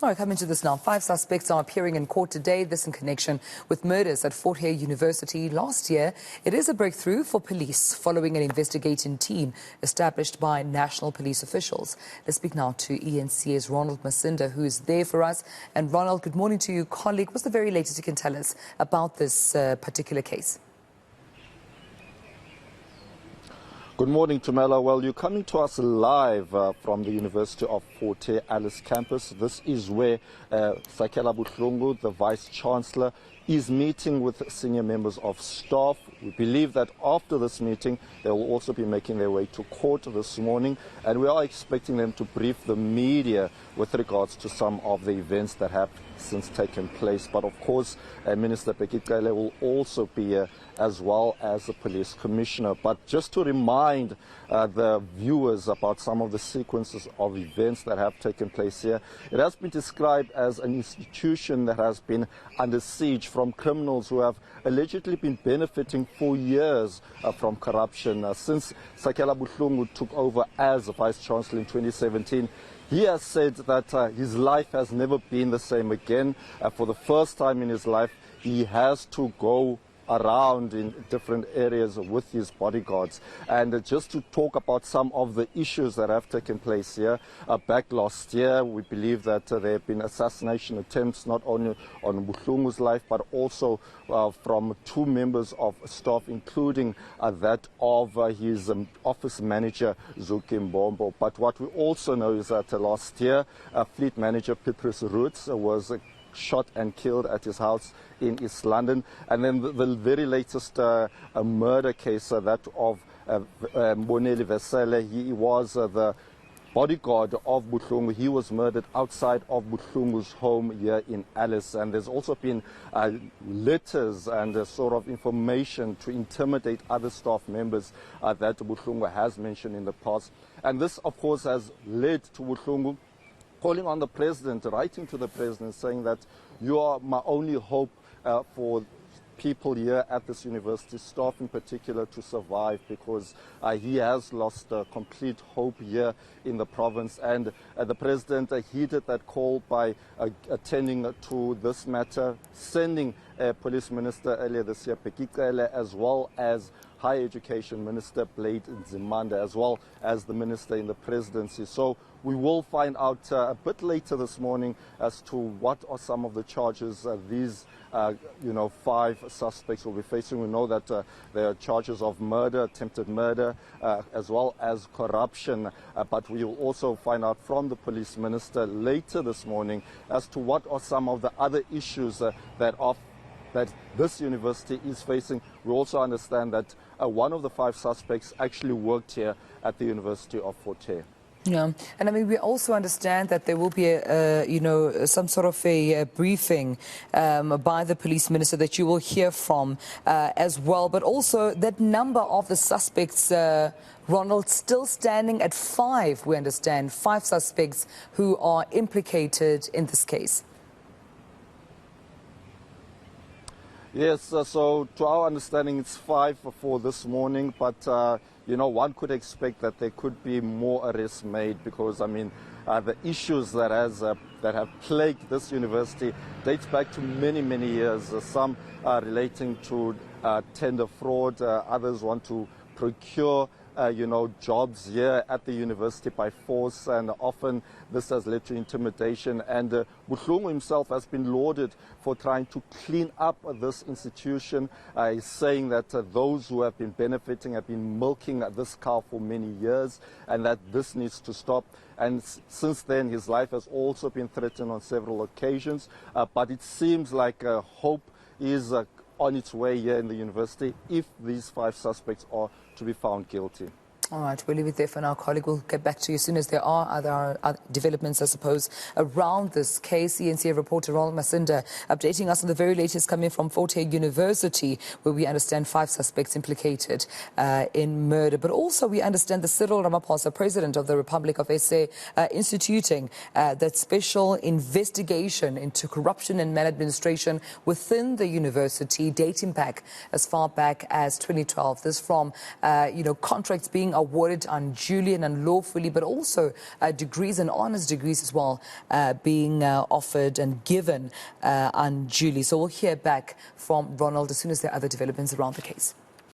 All right, coming to this now. 5 suspects are appearing in court today, this in connection with murders at Fort Hare University last year. It is a breakthrough for police following an investigating team established by national police officials. Let's speak now to eNCA's Ronald Masinda, who is there for us. And Ronald, good morning to you, colleague. What's the very latest you can tell us about this particular case? Good morning, Tumela. Well, you're coming to us live from the University of Fort Hare Alice campus. This is where Sakela Buhlungu, the Vice-Chancellor, is meeting with senior members of staff. We believe that after this meeting, they will also be making their way to court this morning, and we are expecting them to brief the media with regards to some of the events that have since taken place. But of course, Minister Bekikele will also be here, as well as the police commissioner. But just to remind the viewers about some of the sequences of events that have taken place here, it has been described as an institution that has been under siege from criminals who have allegedly been benefiting for years from corruption. Since Sakela Buhlungu took over as Vice-Chancellor in 2017, he has said that his life has never been the same again. For the first time in his life, he has to go around in different areas with his bodyguards. And just to talk about some of the issues that have taken place here, back last year, we believe that there have been assassination attempts not only on Buhlungu's life, but also from 2 members of staff, including that of his office manager, Zuki Mbombo. But what we also know is that last year, fleet manager Petrus Roots was shot and killed at his house in East London. And then the very latest murder case, that of Boneli Vesele. He was the bodyguard of Buhlungu. He was murdered outside of Buhlungu's home here in Alice. And there's also been letters and sort of information to intimidate other staff members that Buhlungu has mentioned in the past. And this, of course, has led to Buhlungu calling on the president, writing to the president, saying that you are my only hope for people here at this university, staff in particular, to survive, because he has lost complete hope here in the province. And the president heeded that call by attending to this matter, sending Police Minister earlier this year, Bekikele, as well as Higher Education Minister Blade Nzimande, as well as the Minister in the Presidency. So we will find out a bit later this morning as to what are some of the charges these 5 suspects will be facing. We know that there are charges of murder, attempted murder, as well as corruption. But we will also find out from the Police Minister later this morning as to what are some of the other issues that this university is facing. We also understand that one of the 5 suspects actually worked here at the University of Fort Hare. Yeah, and I mean, we also understand that there will be some sort of a briefing by the police minister that you will hear from as well, but also that number of the suspects, Ronald, still standing at 5, we understand, 5 suspects who are implicated in this case. Yes, so to our understanding, it's 5 for this morning, but one could expect that there could be more arrests made, because, I mean, the issues that have plagued this university dates back to many, many years. Some are relating to tender fraud, others want to procure jobs here at the university by force, and often this has led to intimidation. And Buhlungu himself has been lauded for trying to clean up this institution. He's saying that those who have been benefiting have been milking this cow for many years, and that this needs to stop. And since then, his life has also been threatened on several occasions. But it seems like hope is on its way here in the university if these 5 suspects are to be found guilty. All right, we'll leave it there for now, colleague. We'll get back to you as soon as there are other developments, I suppose, around this case. eNCA reporter Ronald Masinda updating us on the very latest coming from Fort Hare University, where we understand 5 suspects implicated in murder. But also we understand the Cyril Ramaphosa, President of the Republic of SA, instituting that special investigation into corruption and maladministration within the university, dating back as far back as 2012. This from, contracts being awarded unduly and unlawfully, but also degrees and honours degrees as well being offered and given unduly. So we'll hear back from Ronald as soon as there are other developments around the case.